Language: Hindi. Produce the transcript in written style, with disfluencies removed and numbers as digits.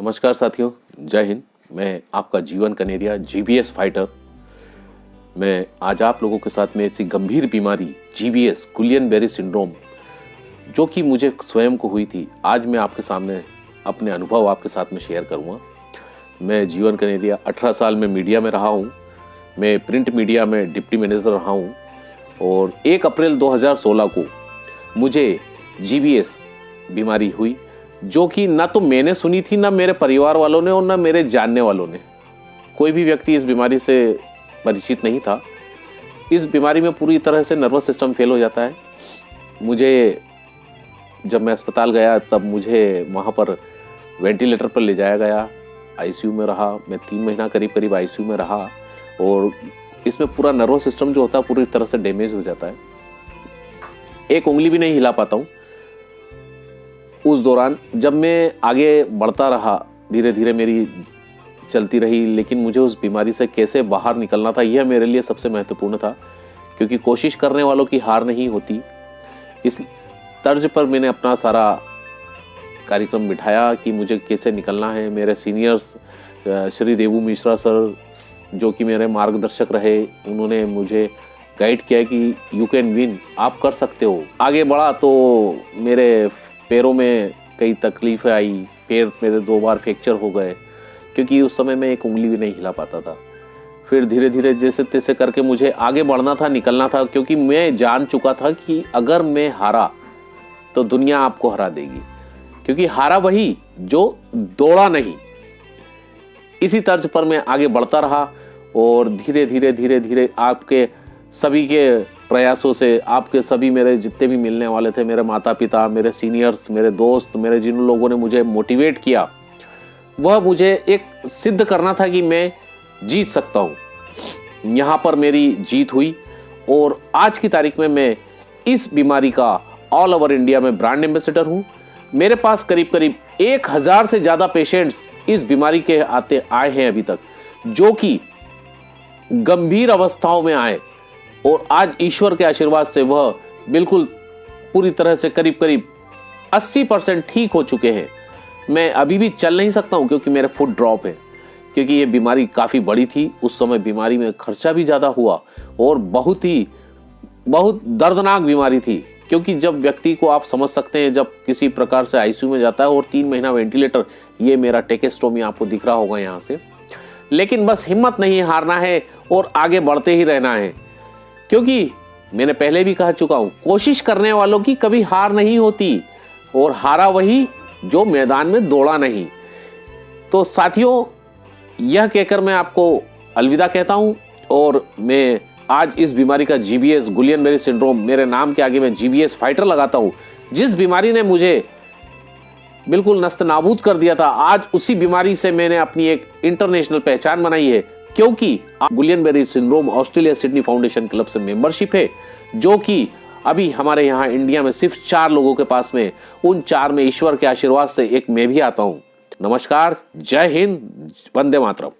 नमस्कार साथियों, जय हिंद। मैं आपका जीवन कनेरिया जीबीएस फाइटर। मैं आज आप लोगों के साथ में ऐसी गंभीर बीमारी जीबीएस गुलियन बेरी सिंड्रोम जो कि मुझे स्वयं को हुई थी, आज मैं आपके सामने अपने अनुभव आपके साथ में शेयर करूंगा। मैं जीवन कनेरिया 18 साल में मीडिया में रहा हूं। मैं प्रिंट मीडिया में डिप्टी मैनेजर रहा हूं और 1 अप्रैल 2016 को मुझे जीबीएस बीमारी हुई, जो कि ना तो मैंने सुनी थी, ना मेरे परिवार वालों ने और ना मेरे जानने वालों ने। कोई भी व्यक्ति इस बीमारी से परिचित नहीं था। इस बीमारी में पूरी तरह से नर्वस सिस्टम फेल हो जाता है। मुझे जब मैं अस्पताल गया तब मुझे वहाँ पर वेंटिलेटर पर ले जाया गया, आईसीयू में रहा। मैं 3 महीना करीब आईसीयू में रहा और इसमें पूरा नर्वस सिस्टम जो होता है पूरी तरह से डैमेज हो जाता है। एक उंगली भी नहीं हिला पाता हूँ। उस दौरान जब मैं आगे बढ़ता रहा, धीरे धीरे मेरी चलती रही, लेकिन मुझे उस बीमारी से कैसे बाहर निकलना था यह मेरे लिए सबसे महत्वपूर्ण था, क्योंकि कोशिश करने वालों की हार नहीं होती। इस तर्ज पर मैंने अपना सारा कार्यक्रम बिठाया कि मुझे कैसे निकलना है। मेरे सीनियर्स श्री देवू मिश्रा सर, जो कि मेरे मार्गदर्शक रहे, उन्होंने मुझे गाइड किया कि यू कैन विन, आप कर सकते हो। आगे बढ़ा तो मेरे पैरों में कई तकलीफें आई। पैर मेरे 2 बार फ्रैक्चर हो गए, क्योंकि उस समय मैं एक उंगली भी नहीं हिला पाता था। फिर धीरे धीरे जैसे तैसे करके मुझे आगे बढ़ना था, निकलना था, क्योंकि मैं जान चुका था कि अगर मैं हारा तो दुनिया आपको हरा देगी, क्योंकि हारा वही जो दौड़ा नहीं। इसी तर्ज पर मैं आगे बढ़ता रहा और धीरे धीरे आपके सभी के प्रयासों से, आपके सभी मेरे जितने भी मिलने वाले थे, मेरे माता पिता, मेरे सीनियर्स, मेरे दोस्त, मेरे जिन लोगों ने मुझे मोटिवेट किया, वह मुझे एक सिद्ध करना था कि मैं जीत सकता हूँ। यहाँ पर मेरी जीत हुई और आज की तारीख में मैं इस बीमारी का ऑल ओवर इंडिया में ब्रांड एम्बेसडर हूँ। मेरे पास करीब 1000 से ज़्यादा पेशेंट्स इस बीमारी के आए हैं अभी तक, जो कि गंभीर अवस्थाओं में आए और आज ईश्वर के आशीर्वाद से वह बिल्कुल पूरी तरह से करीब 80% ठीक हो चुके हैं। मैं अभी भी चल नहीं सकता हूं क्योंकि मेरा फुट ड्रॉप है, क्योंकि ये बीमारी काफ़ी बड़ी थी। उस समय बीमारी में खर्चा भी ज़्यादा हुआ और बहुत दर्दनाक बीमारी थी, क्योंकि जब व्यक्ति को आप समझ सकते हैं, जब किसी प्रकार से आईसीयू में जाता है और 3 महीना वेंटिलेटर, ये मेरा टेकेस्टोमी आपको दिख रहा होगा यहाँ से। लेकिन बस हिम्मत नहीं हारना है और आगे बढ़ते ही रहना है, क्योंकि मैंने पहले भी कह चुका हूं, कोशिश करने वालों की कभी हार नहीं होती और हारा वही जो मैदान में दौड़ा नहीं। तो साथियों, यह कहकर मैं आपको अलविदा कहता हूं और मैं आज इस बीमारी का जीबीएस गुलियन बेरी सिंड्रोम, मेरे नाम के आगे मैं जीबीएस फाइटर लगाता हूं। जिस बीमारी ने मुझे बिल्कुल नस्त नाबूद कर दिया था, आज उसी बीमारी से मैंने अपनी एक इंटरनेशनल पहचान बनाई है, क्योंकि Guillain Barre syndrome Australia Sydney foundation club से मेंबरशिप है, जो कि अभी हमारे यहाँ इंडिया में सिर्फ 4 लोगों के पास में। उन 4 में ईश्वर के आशीर्वाद से एक मैं भी आता हूँ। नमस्कार, जय हिंद, वंदे मातरम।